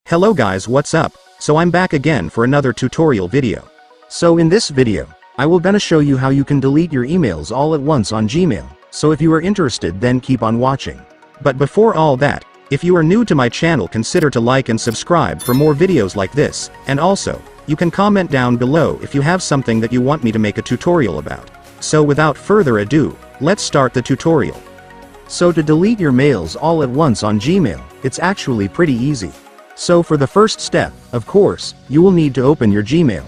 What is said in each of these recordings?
Hello guys, what's up? So I'm back again for another tutorial video. So in this video, I will gonna show you how you can delete your emails all at once on Gmail, so if you are interested then keep on watching. But before all that, if you are new to my channel consider to like and subscribe for more videos like this, and also, you can comment down below if you have something that you want me to make a tutorial about. So without further ado, let's start the tutorial. So to delete your mails all at once on Gmail, it's actually pretty easy. So for the first step, of course, you will need to open your Gmail.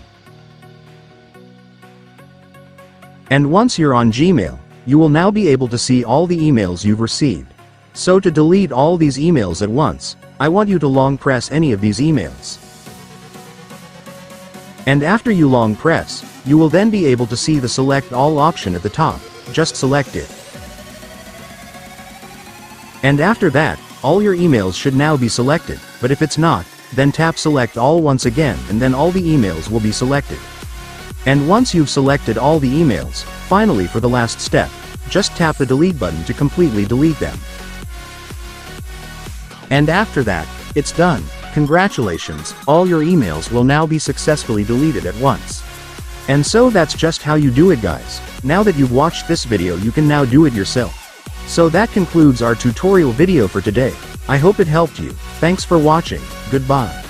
And once you're on Gmail, you will now be able to see all the emails you've received. So to delete all these emails at once, I want you to long press any of these emails. And after you long press, you will then be able to see the select all option at the top, just select it. And after that, all your emails should now be selected, but if it's not, then tap select all once again and then all the emails will be selected. And once you've selected all the emails, finally for the last step, just tap the delete button to completely delete them. And after that, it's done. Congratulations, all your emails will now be successfully deleted at once. And so that's just how you do it guys. Now that you've watched this video you can now do it yourself. So that concludes our tutorial video for today. I hope it helped you. Thanks for watching. Goodbye.